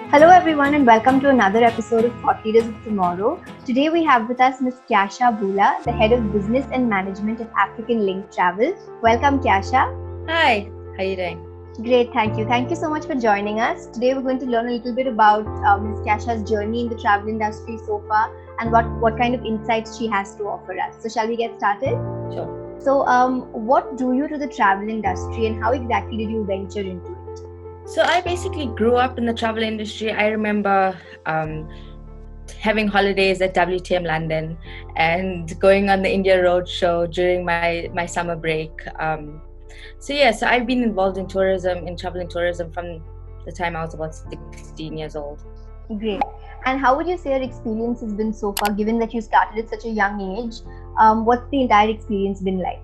Hello everyone and welcome to another episode of Thought Leaders of Tomorrow. Today we have with us Ms Kyasha Bhoola, the Head of Business and Management at African Link Travel. Welcome Kyasha. Hi, how are you doing? Great, thank you. Thank you so much for joining us. Today we're going to learn a little bit about Ms Kyasha's journey in the travel industry so far and what kind of insights she has to offer us. So shall we get started? Sure. So what drew you to the travel industry and how exactly did you venture into it? So I basically grew up in the travel industry. I remember having holidays at WTM London and going on the India Roadshow during my summer break. So I've been involved in travel and tourism from the time I was about 16 years old. Great. And how would you say your experience has been so far, given that you started at such a young age? What's the entire experience been like?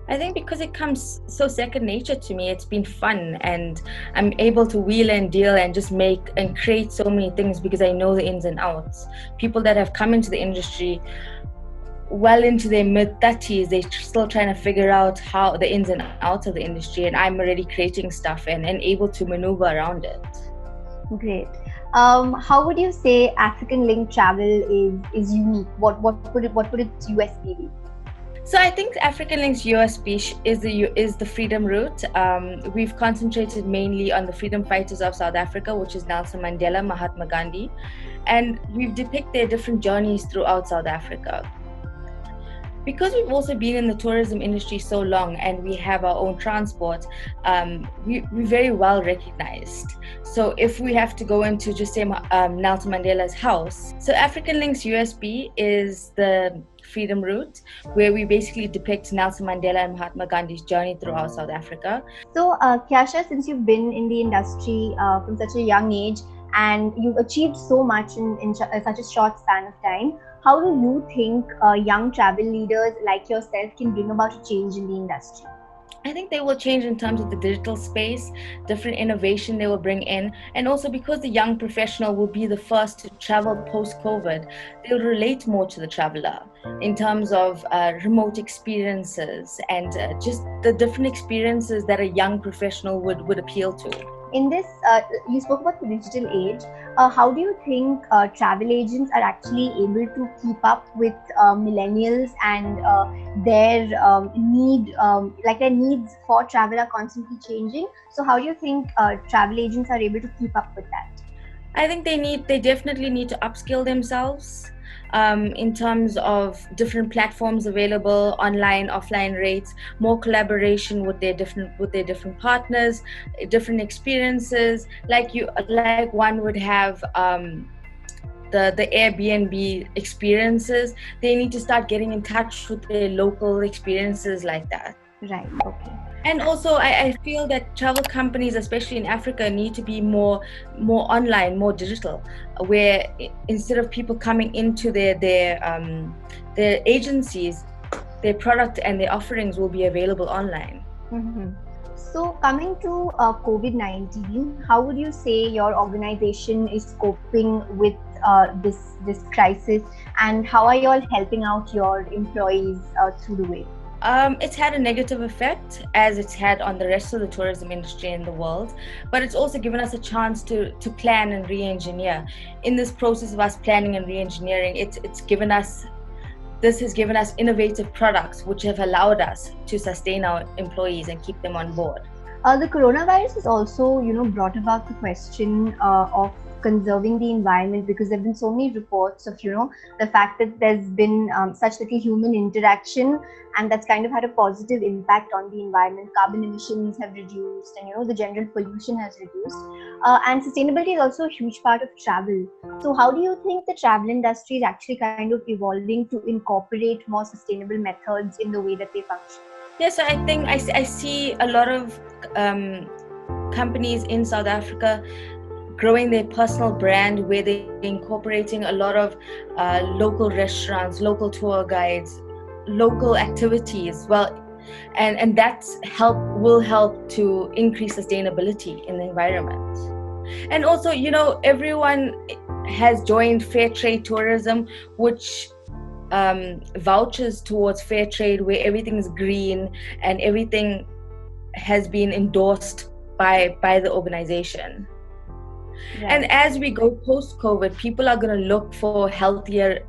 I think because it comes so second nature to me, it's been fun and I'm able to wheel and deal and just make and create so many things because I know the ins and outs. People that have come into the industry well into their mid-30s, they're still trying to figure out how the ins and outs of the industry, and I'm already creating stuff and able to maneuver around it. Great. How would you say African Link Travel is unique? What would its USP be? So I think African Link's USP is the freedom route. We've concentrated mainly on the freedom fighters of South Africa, which is Nelson Mandela, Mahatma Gandhi, and we've depicted their different journeys throughout South Africa. Because we've also been in the tourism industry so long and we have our own transport, we're very well recognized. So if we have to go into just say Nelson Mandela's house, so African Link's USP is the freedom route, where we basically depict Nelson Mandela and Mahatma Gandhi's journey throughout South Africa. So Kyasha, since you've been in the industry from such a young age and you've achieved so much in such a short span of time, how do you think young travel leaders like yourself can bring about a change in the industry? I think they will change in terms of the digital space, different innovation they will bring in, and also because the young professional will be the first to travel post-COVID, they'll relate more to the traveler in terms of remote experiences and just the different experiences that a young professional would appeal to. In this, you spoke about the digital age. How do you think travel agents are actually able to keep up with millennials and their their needs for travel are constantly changing? So how do you think travel agents are able to keep up with that? I think they definitely need to upskill themselves in terms of different platforms available, online, offline rates, more collaboration with their different partners, different experiences. Like one would have the Airbnb experiences. They need to start getting in touch with their local experiences like that. Right. Okay. And also, I feel that travel companies, especially in Africa, need to be more online, more digital, where instead of people coming into their agencies, their product and their offerings will be available online. Mm-hmm. So coming to COVID-19, how would you say your organization is coping with this crisis, and how are you all helping out your employees through the way? It's had a negative effect, as it's had on the rest of the tourism industry in the world, but it's also given us a chance to plan and re-engineer. In this process of us planning and re-engineering, this has given us innovative products which have allowed us to sustain our employees and keep them on board. The coronavirus has also, brought about the question of conserving the environment, because there have been so many reports of, the fact that there's been such little human interaction, and that's kind of had a positive impact on the environment. Carbon emissions have reduced, and, the general pollution has reduced. And sustainability is also a huge part of travel. So how do you think the travel industry is actually kind of evolving to incorporate more sustainable methods in the way that they function? Yes, I think I see a lot of companies in South Africa growing their personal brand, where they're incorporating a lot of local restaurants, local tour guides, local activities. And that will help to increase sustainability in the environment. And also, everyone has joined fair trade tourism, which vouchers towards fair trade, where everything is green and everything has been endorsed by the organization. And as we go post-COVID, people are going to look for healthier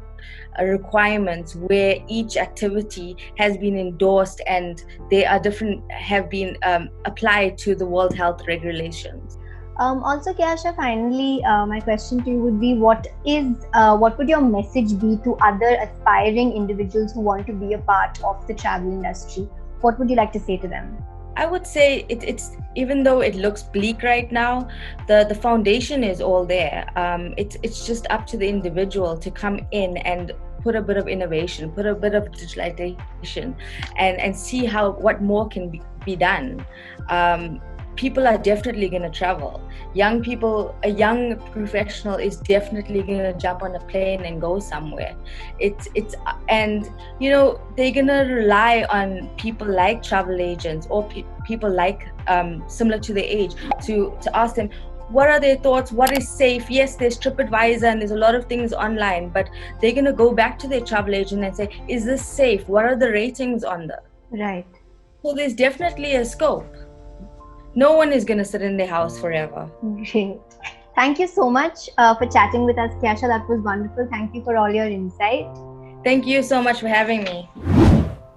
requirements where each activity has been endorsed and they are different, have been applied to the World Health regulations. Also, Kyasha, finally, my question to you would be: what would your message be to other aspiring individuals who want to be a part of the travel industry? What would you like to say to them? I would say it's even though it looks bleak right now, the foundation is all there. It's just up to the individual to come in and put a bit of innovation, put a bit of digitalization, and see what more can be done. People are definitely going to travel. Young people, a young professional is definitely going to jump on a plane and go somewhere. It's and they're going to rely on people like travel agents or people like similar to their age to ask them, what are their thoughts, what is safe. Yes, there's TripAdvisor and there's a lot of things online, but they're going to go back to their travel agent and say, is this safe? What are the ratings on the Right. So there's definitely a scope. No one is going to sit in their house forever. Great. Thank you so much for chatting with us, Kyasha. That was wonderful. Thank you for all your insight. Thank you so much for having me.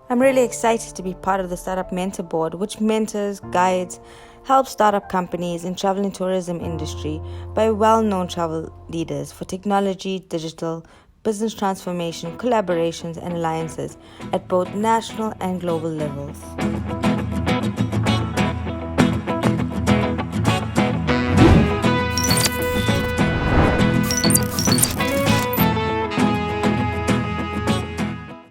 I'm really excited to be part of the Startup Mentor Board, which mentors, guides, helps startup companies in travel and tourism industry by well-known travel leaders for technology, digital, business transformation, collaborations, and alliances at both national and global levels.